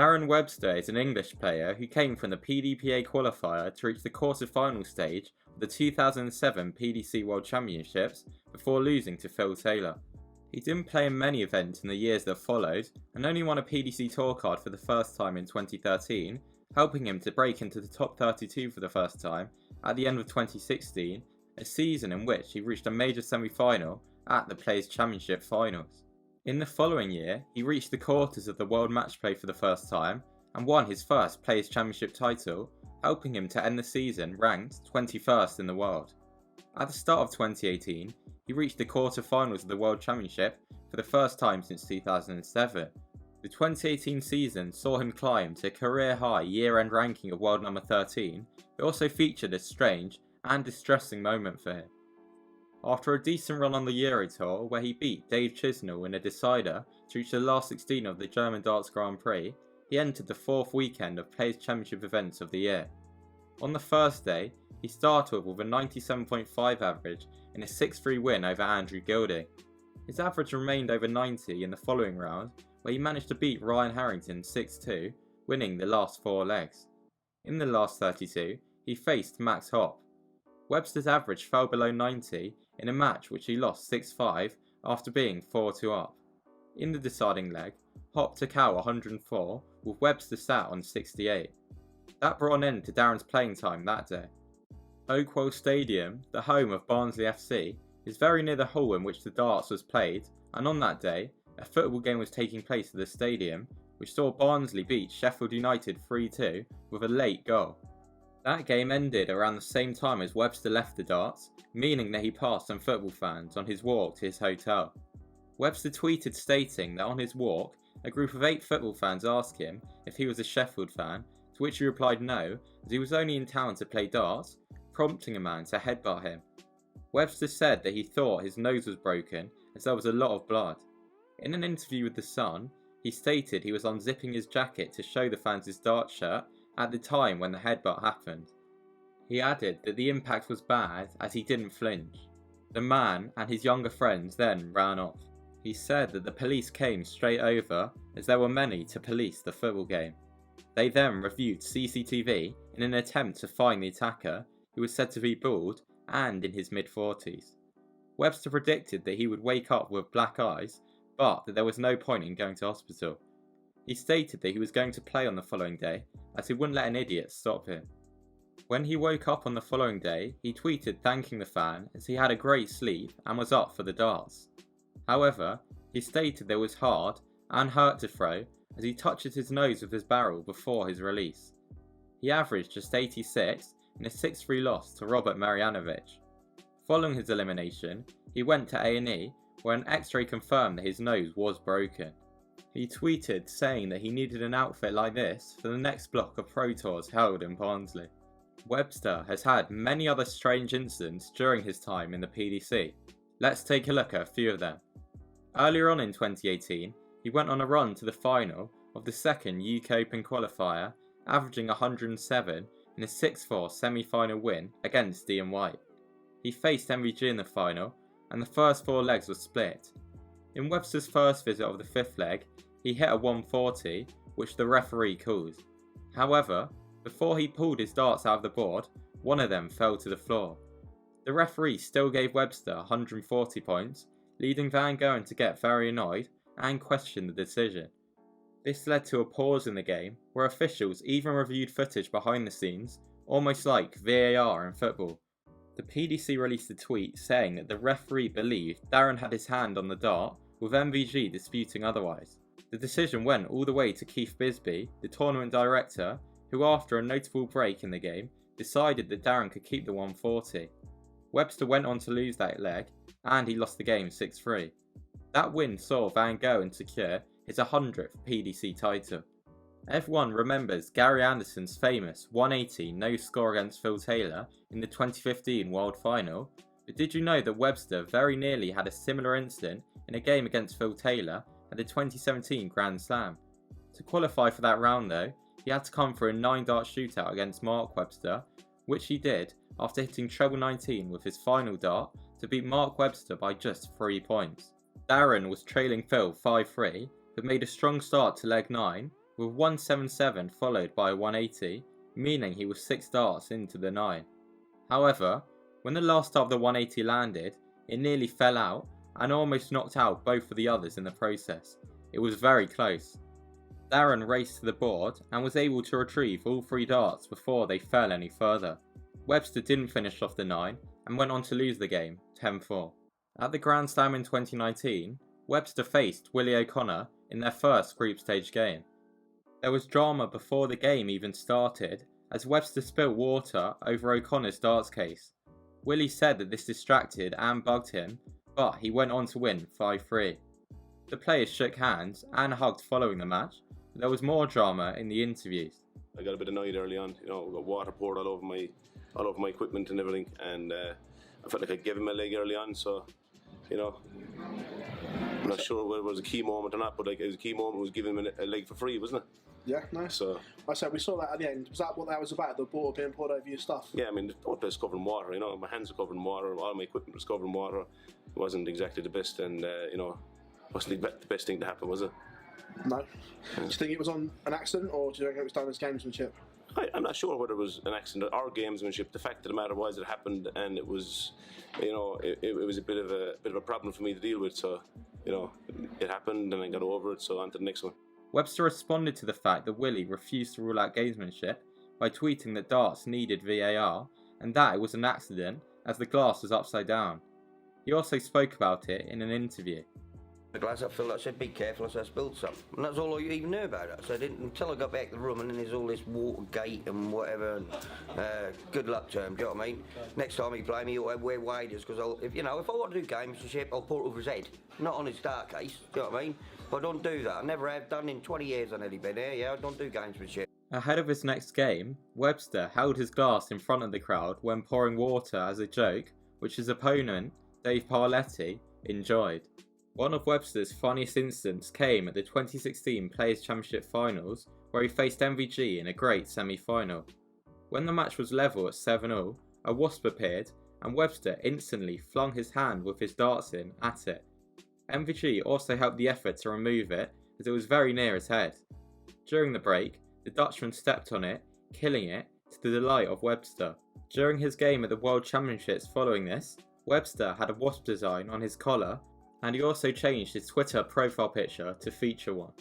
Darren Webster is an English player who came from the PDPA qualifier to reach the quarter-final stage of the 2007 PDC World Championships before losing to Phil Taylor. He didn't play in many events in the years that followed and only won a PDC Tour card for the first time in 2013, helping him to break into the top 32 for the first time at the end of 2016, a season in which he reached a major semi-final at the Players' Championship Finals. In the following year, he reached the quarters of the World Match Play for the first time and won his first Players' Championship title, helping him to end the season ranked 21st in the world. At the start of 2018, he reached the quarter-finals of the World Championship for the first time since 2007. The 2018 season saw him climb to a career-high year-end ranking of world number 13, but also featured a strange and distressing moment for him. After a decent run on the Euro Tour, where he beat Dave Chisnell in a decider to reach the last 16 of the German Darts Grand Prix, he entered the fourth weekend of Players' Championship events of the year. On the first day, he started with a 97.5 average in a 6-3 win over Andrew Gilding. His average remained over 90 in the following round, where he managed to beat Ryan Harrington 6-2, winning the last 4 legs. In the last 32, he faced Max Hopp. Webster's average fell below 90 in a match which he lost 6-5 after being 4-2 up. In the deciding leg, Hopp took out 104 with Webster sat on 68. That brought an end to Darren's playing time that day. Oakwell Stadium, the home of Barnsley FC, is very near the hall in which the darts was played, and on that day, a football game was taking place at the stadium, which saw Barnsley beat Sheffield United 3-2 with a late goal. That game ended around the same time as Webster left the darts, meaning that he passed some football fans on his walk to his hotel. Webster tweeted stating that on his walk, a group of 8 football fans asked him if he was a Sheffield fan, to which he replied no, as he was only in town to play darts, prompting a man to headbutt him. Webster said that he thought his nose was broken as there was a lot of blood. In an interview with The Sun, he stated he was unzipping his jacket to show the fans his darts shirt at the time when the headbutt happened. He added that the impact was bad as he didn't flinch. The man and his younger friends then ran off. He said that the police came straight over as there were many to police the football game. They then reviewed CCTV in an attempt to find the attacker, who was said to be bald and in his mid-40s. Webster predicted that he would wake up with black eyes, but that there was no point in going to hospital. He stated that he was going to play on the following day, as he wouldn't let an idiot stop him. When he woke up on the following day, he tweeted thanking the fan as he had a great sleep and was up for the darts. However, he stated that it was hard and hurt to throw as he touched his nose with his barrel before his release. He averaged just 86 in a 6-3 loss to Robert Marjanovic. Following his elimination, he went to A&E where an x-ray confirmed that his nose was broken. He tweeted saying that he needed an outfit like this for the next block of Pro Tours held in Barnsley. Webster has had many other strange incidents during his time in the PDC. Let's take a look at a few of them. Earlier on in 2018, he went on a run to the final of the second UK Open qualifier, averaging 107 in a 6-4 semi-final win against Ian White. He faced MVG in the final, and the first 4 legs were split. In Webster's first visit of the 5th leg, he hit a 140, which the referee called. However, before he pulled his darts out of the board, one of them fell to the floor. The referee still gave Webster 140 points, leading Van Gogh to get very annoyed and question the decision. This led to a pause in the game, where officials even reviewed footage behind the scenes, almost like VAR in football. The PDC released a tweet saying that the referee believed Darren had his hand on the dart, with MVG disputing otherwise. The decision went all the way to Keith Bisbee, the tournament director, who after a notable break in the game, decided that Darren could keep the 140. Webster went on to lose that leg, and he lost the game 6-3. That win saw Van Gogh secure his 100th PDC title. Everyone remembers Gary Anderson's famous 180 no score against Phil Taylor in the 2015 World Final, but did you know that Webster very nearly had a similar incident in a game against Phil Taylor at the 2017 Grand Slam? To qualify for that round though, he had to come for a 9-dart shootout against Mark Webster, which he did after hitting treble 19 with his final dart to beat Mark Webster by just 3 points. Darren was trailing Phil 5-3, but made a strong start to leg 9, with 177 followed by a 180, meaning he was 6 darts into the 9. However, when the last dart of the 180 landed, it nearly fell out and almost knocked out both of the others in the process. It was very close. Darren raced to the board and was able to retrieve all 3 darts before they fell any further. Webster didn't finish off the 9 and went on to lose the game, 10-4. At the Grand Slam in 2019, Webster faced Willie O'Connor in their first group stage game. There was drama before the game even started, as Webster spilt water over O'Connor's darts case. Willie said that this distracted and bugged him, but he went on to win 5-3. The players shook hands and hugged following the match, but there was more drama in the interviews. I got a bit annoyed early on, got water poured all over my equipment and everything, and I felt like I gave him a leg early on, so, I'm not sure whether it was a key moment or not, but it was a key moment. It was giving him a leg for free, wasn't it? Yeah, nice. So I said we saw that at the end. Was that what that was about? The water being poured over your stuff? Yeah, I mean, the whole place covered in water. My hands were covered in water. All my equipment was covered in water. It wasn't exactly the best, and wasn't the best thing to happen, was it? No. Do you think it was on an accident, or do you think it was done as gamesmanship? I'm not sure whether it was an accident or gamesmanship. The fact of the matter was it happened, and it was, it was a bit of a problem for me to deal with. So, it happened, and I got over it. So on to the next one. Webster responded to the fact that Willie refused to rule out gamesmanship by tweeting that darts needed VAR and that it was an accident as the glass was upside down. He also spoke about it in an interview. The glass, I felt, I said, be careful, I said, I spilled some. And that's all I even knew about it. So I didn't, until I got back to the room, and then there's all this Watergate and whatever, and good luck to him, do you know what I mean? Next time he play me, he'll wear waders, because if I want to do gamesmanship, I'll put it over his head, not on his dart case, do you know what I mean? But I don't do that. I never have done in 20 years I've nearly been here, yeah, I don't do gamesmanship. Ahead of his next game, Webster held his glass in front of the crowd when pouring water as a joke, which his opponent, Dave Parletti, enjoyed. One of Webster's funniest incidents came at the 2016 Players' Championship Finals, where he faced MVG in a great semi-final. When the match was level at 7-all, a wasp appeared, and Webster instantly flung his hand with his darts in at it. MVG also helped the effort to remove it, as it was very near his head. During the break, the Dutchman stepped on it, killing it, to the delight of Webster. During his game at the World Championships following this, Webster had a wasp design on his collar, and he also changed his Twitter profile picture to feature one.